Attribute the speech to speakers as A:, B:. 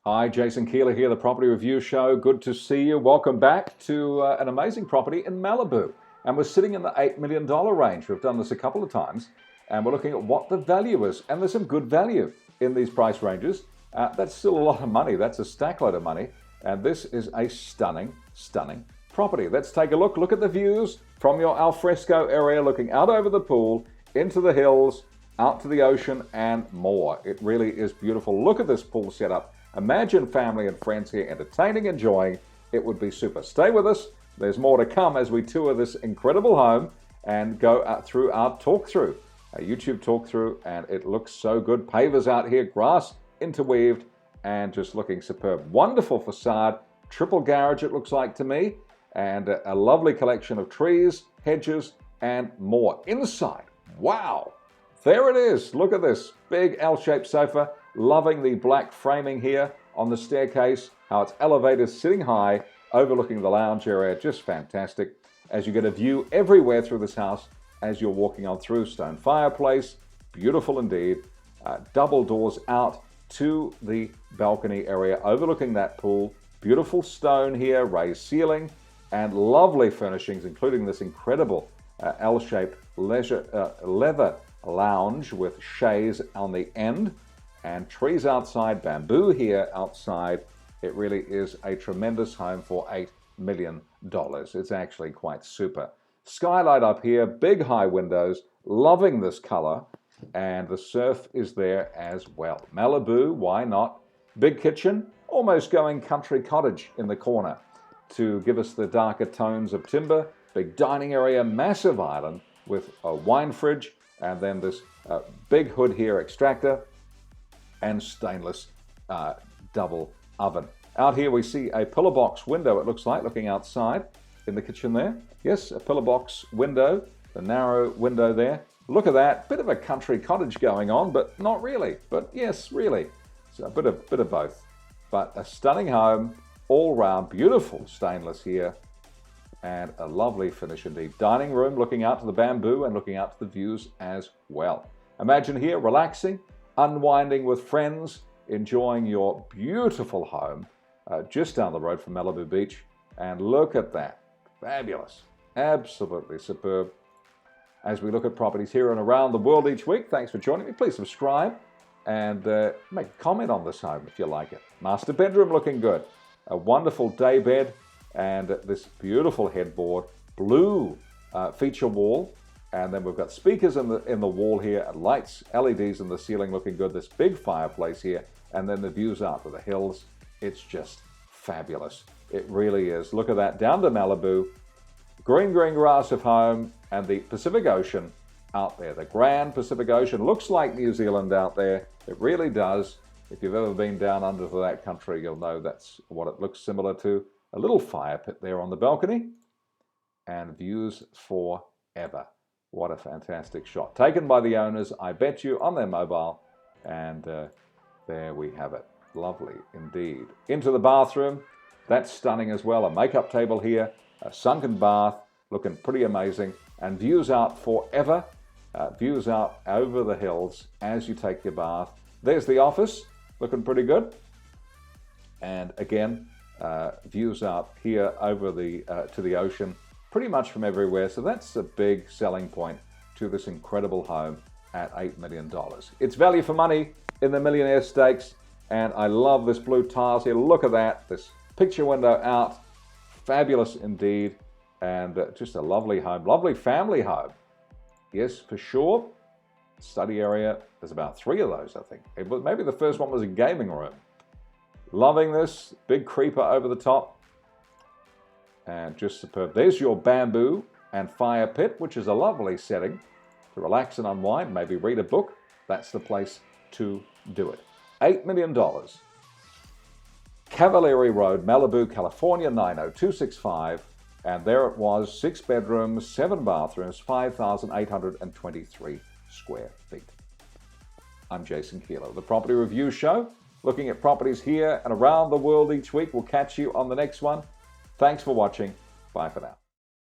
A: Hi, Jason Keeler here, the Property Review Show. Good to see you. Welcome back to an amazing property in Malibu. And we're sitting in the $8 million range. We've done this a couple of times, and we're looking at what the value is. And there's some good value in these price ranges. That's still a lot of money. That's a stack load of money. And this is a stunning, stunning property. Let's take a look. Look at the views from your alfresco area, looking out over the pool, into the hills, out to the ocean, and more. It really is beautiful. Look at this pool setup. Imagine family and friends here entertaining, enjoying. It would be super. Stay with us. There's more to come as we tour this incredible home and go through our talk-through, a YouTube talk-through, and it looks so good. Pavers out here, grass interweaved, and just looking superb. Wonderful facade, triple garage it looks like to me, and a lovely collection of trees, hedges, and more. Inside, wow, there it is. Look at this big L-shaped sofa. Loving the black framing here on the staircase, how it's elevated, sitting high, overlooking the lounge area. Just fantastic. As you get a view everywhere through this house as you're walking on through. Stone fireplace, beautiful indeed. Double doors out to the balcony area overlooking that pool. Beautiful stone here, raised ceiling, and lovely furnishings, including this incredible L-shaped leather lounge with chaise on the end. And trees outside, bamboo here outside. It really is a tremendous home for $8 million. It's actually quite super. Skylight up here, big high windows, loving this color, and the surf is there as well. Malibu, why not? Big kitchen, almost going country cottage in the corner to give us the darker tones of timber. Big dining area, massive island with a wine fridge, and then this big hood here, extractor, and stainless double oven. Out here we see a pillar box window, it looks like, looking outside in the kitchen there. Yes, a pillar box window, the narrow window there. Look at that, bit of a country cottage going on, but not really. But yes, really. So a bit of both. But a stunning home, all round, beautiful stainless here, and a lovely finish indeed. Dining room, looking out to the bamboo and looking out to the views as well. Imagine here, relaxing, unwinding with friends, enjoying your beautiful home just down the road from Malibu Beach. And look at that. Fabulous. Absolutely superb. As we look at properties here and around the world each week, thanks for joining me. Please subscribe and make a comment on this home if you like it. Master bedroom looking good. A wonderful day bed and this beautiful headboard. Blue feature wall. And then we've got speakers in the wall here, lights, LEDs in the ceiling looking good. This big fireplace here, and then the views out to the hills. It's just fabulous. It really is. Look at that, down to Malibu, green grass of home, and the Pacific Ocean out there. The grand Pacific Ocean looks like New Zealand out there. It really does. If you've ever been down under to that country, you'll know that's what it looks similar to. A little fire pit there on the balcony, and views forever. What a fantastic shot. Taken by the owners, I bet you, on their mobile. And there we have it. Lovely indeed. Into the bathroom. That's stunning as well. A makeup table here. A sunken bath. Looking pretty amazing. And views out forever. Views out over the hills as you take your bath. There's the office. Looking pretty good. And again, views out here over to the ocean. Pretty much from everywhere, so that's a big selling point to this incredible home at $8 million. It's value for money in the Millionaire Stakes, and I love this blue tiles here. Look at that, this picture window out, fabulous indeed, and just a lovely home, lovely family home. Yes, for sure. Study area, there's about 3 of those, I think. Maybe the first one was a gaming room. Loving this, big creeper over the top. And just superb. There's your bamboo and fire pit, which is a lovely setting to relax and unwind, maybe read a book. That's the place to do it. $8 million. Cavalieri Road, Malibu, California, 90265. And there it was, 6 bedrooms, 7 bathrooms, 5,823 square feet. I'm Jason Keeler, the Property Review Show, looking at properties here and around the world each week. We'll catch you on the next one. Thanks for watching. Bye for now.